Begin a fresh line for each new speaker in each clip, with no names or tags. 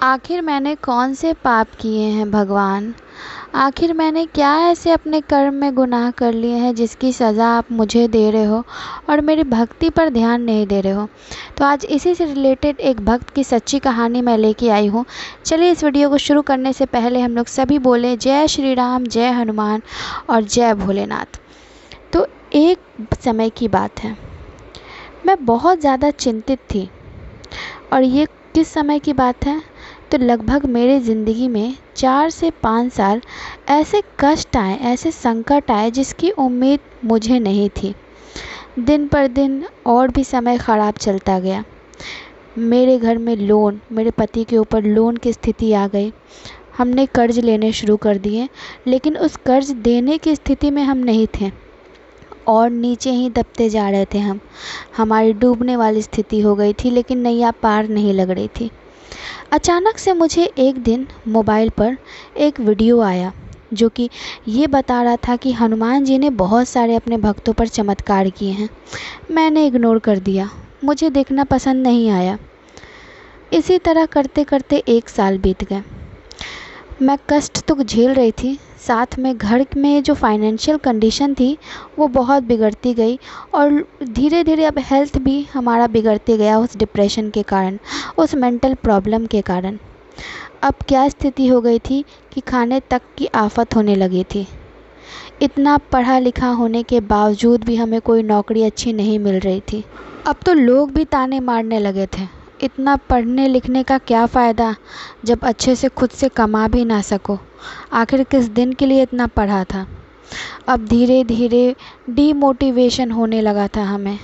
आखिर मैंने कौन से पाप किए हैं भगवान? आखिर मैंने क्या ऐसे अपने कर्म में गुनाह कर लिए हैं जिसकी सज़ा आप मुझे दे रहे हो और मेरी भक्ति पर ध्यान नहीं दे रहे हो? तो आज इसी से रिलेटेड एक भक्त की सच्ची कहानी मैं लेके आई हूँ। चलिए इस वीडियो को शुरू करने से पहले हम लोग सभी बोले जय श्री राम, जय हनुमान और जय भोलेनाथ। तो एक समय की बात है, मैं बहुत ज़्यादा चिंतित थी। और ये किस समय की बात है? तो लगभग मेरे ज़िंदगी में 4 से 5 साल ऐसे कष्ट आए, ऐसे संकट आए जिसकी उम्मीद मुझे नहीं थी। दिन पर दिन और भी समय ख़राब चलता गया। मेरे घर में लोन, मेरे पति के ऊपर लोन की स्थिति आ गई। हमने कर्ज़ लेने शुरू कर दिए, लेकिन उस कर्ज़ देने की स्थिति में हम नहीं थे और नीचे ही दबते जा रहे थे हम। हमारी डूबने वाली स्थिति हो गई थी, लेकिन नैया पार नहीं लग रही थी। अचानक से मुझे एक दिन मोबाइल पर एक वीडियो आया जो कि ये बता रहा था कि हनुमान जी ने बहुत सारे अपने भक्तों पर चमत्कार किए हैं। मैंने इग्नोर कर दिया, मुझे देखना पसंद नहीं आया। इसी तरह करते करते 1 साल बीत गए। मैं कष्ट तो झेल रही थी, साथ में घर में जो फाइनेंशियल कंडीशन थी वो बहुत बिगड़ती गई और धीरे धीरे अब हेल्थ भी हमारा बिगड़ते गया उस डिप्रेशन के कारण, उस मेंटल प्रॉब्लम के कारण। अब क्या स्थिति हो गई थी कि खाने तक की आफत होने लगी थी। इतना पढ़ा लिखा होने के बावजूद भी हमें कोई नौकरी अच्छी नहीं मिल रही थी। अब तो लोग भी ताने मारने लगे थे, इतना पढ़ने लिखने का क्या फ़ायदा जब अच्छे से खुद से कमा भी ना सको। आखिर किस दिन के लिए इतना पढ़ा था। अब धीरे धीरे डीमोटिवेशन होने लगा था हमें।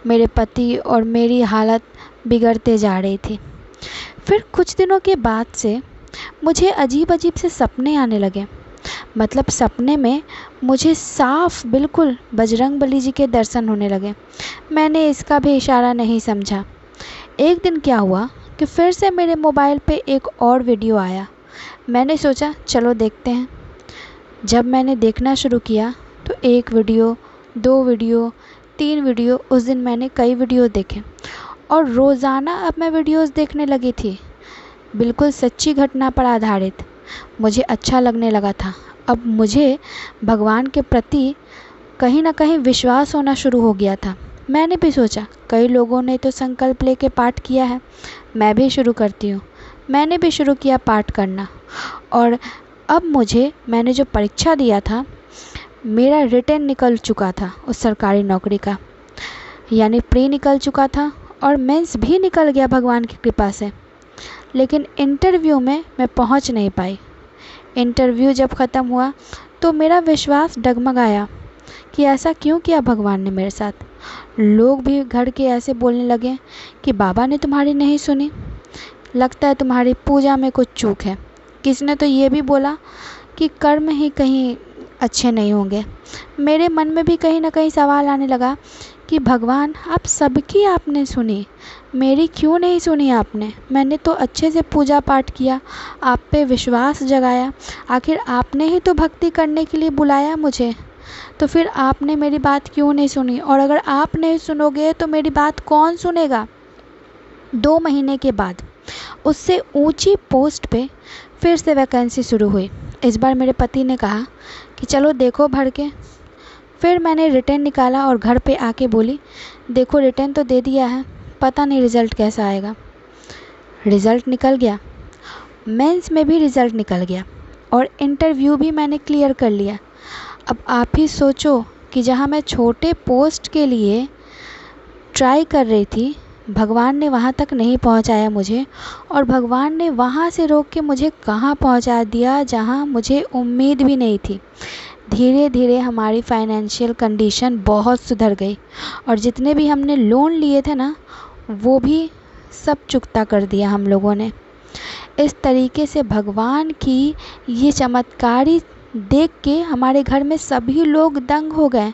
मेरे पति और मेरी हालत बिगड़ते जा रही थी। फिर कुछ दिनों के बाद से मुझे अजीब अजीब से सपने आने लगे। मतलब सपने में मुझे साफ बिल्कुल बजरंगबली जी के दर्शन होने लगे। मैंने इसका भी इशारा नहीं समझा। एक दिन क्या हुआ कि फिर से मेरे मोबाइल पे एक और वीडियो आया। मैंने सोचा चलो देखते हैं। जब मैंने देखना शुरू किया तो 1 वीडियो, 2 वीडियो, 3 वीडियो, उस दिन मैंने कई वीडियो देखे और रोज़ाना अब मैं वीडियोस देखने लगी थी, बिल्कुल सच्ची घटना पर आधारित। मुझे अच्छा लगने लगा था। अब मुझे भगवान के प्रति कहीं ना कहीं विश्वास होना शुरू हो गया था। मैंने भी सोचा कई लोगों ने तो संकल्प लेके पाठ किया है, मैं भी शुरू करती हूँ। मैंने भी शुरू किया पाठ करना और अब मैंने जो परीक्षा दिया था, मेरा रिटन निकल चुका था उस सरकारी नौकरी का, यानी प्री निकल चुका था और मेंस भी निकल गया भगवान की कृपा से। लेकिन इंटरव्यू में मैं पहुँच नहीं पाई। इंटरव्यू जब ख़त्म हुआ तो मेरा विश्वास डगमगाया कि ऐसा क्यों किया भगवान ने मेरे साथ। लोग भी घर के ऐसे बोलने लगे कि बाबा ने तुम्हारी नहीं सुनी, लगता है तुम्हारी पूजा में कुछ चूक है। किसी ने तो ये भी बोला कि कर्म ही कहीं अच्छे नहीं होंगे। मेरे मन में भी कहीं ना कहीं सवाल आने लगा कि भगवान आप सबकी आपने सुनी, मेरी क्यों नहीं सुनी आपने? मैंने तो अच्छे से पूजा पाठ किया, आप पे विश्वास जगाया, आखिर आपने ही तो भक्ति करने के लिए बुलाया मुझे, तो फिर आपने मेरी बात क्यों नहीं सुनी? और अगर आप नहीं सुनोगे तो मेरी बात कौन सुनेगा? 2 महीने के बाद उससे ऊंची पोस्ट पे फिर से वैकेंसी शुरू हुई। इस बार मेरे पति ने कहा कि चलो देखो भर के। फिर मैंने रिटर्न निकाला और घर पे आके बोली देखो रिटर्न तो दे दिया है, पता नहीं रिज़ल्ट कैसा आएगा। रिज़ल्ट निकल गया, मेंस में भी रिज़ल्ट निकल गया और इंटरव्यू भी मैंने क्लियर कर लिया। अब आप ही सोचो कि जहाँ मैं छोटे पोस्ट के लिए ट्राई कर रही थी, भगवान ने वहाँ तक नहीं पहुँचाया मुझे, और भगवान ने वहाँ से रोक के मुझे कहाँ पहुँचा दिया जहाँ मुझे उम्मीद भी नहीं थी। धीरे धीरे हमारी फाइनेंशियल कंडीशन बहुत सुधर गई और जितने भी हमने लोन लिए थे ना, वो भी सब चुकता कर दिया हम लोगों ने। इस तरीके से भगवान की ये चमत्कारी देख के हमारे घर में सभी लोग दंग हो गए।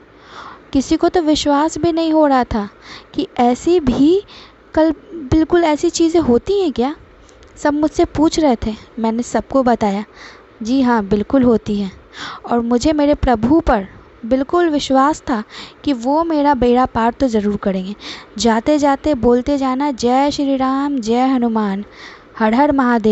किसी को तो विश्वास भी नहीं हो रहा था कि ऐसी भी कल बिल्कुल ऐसी चीज़ें होती हैं क्या। सब मुझसे पूछ रहे थे, मैंने सबको बताया जी हाँ बिल्कुल होती हैं। और मुझे मेरे प्रभु पर बिल्कुल विश्वास था कि वो मेरा बेड़ा पार तो ज़रूर करेंगे। जाते जाते बोलते जाना जय श्री राम, जय हनुमान, हर हर महादेव।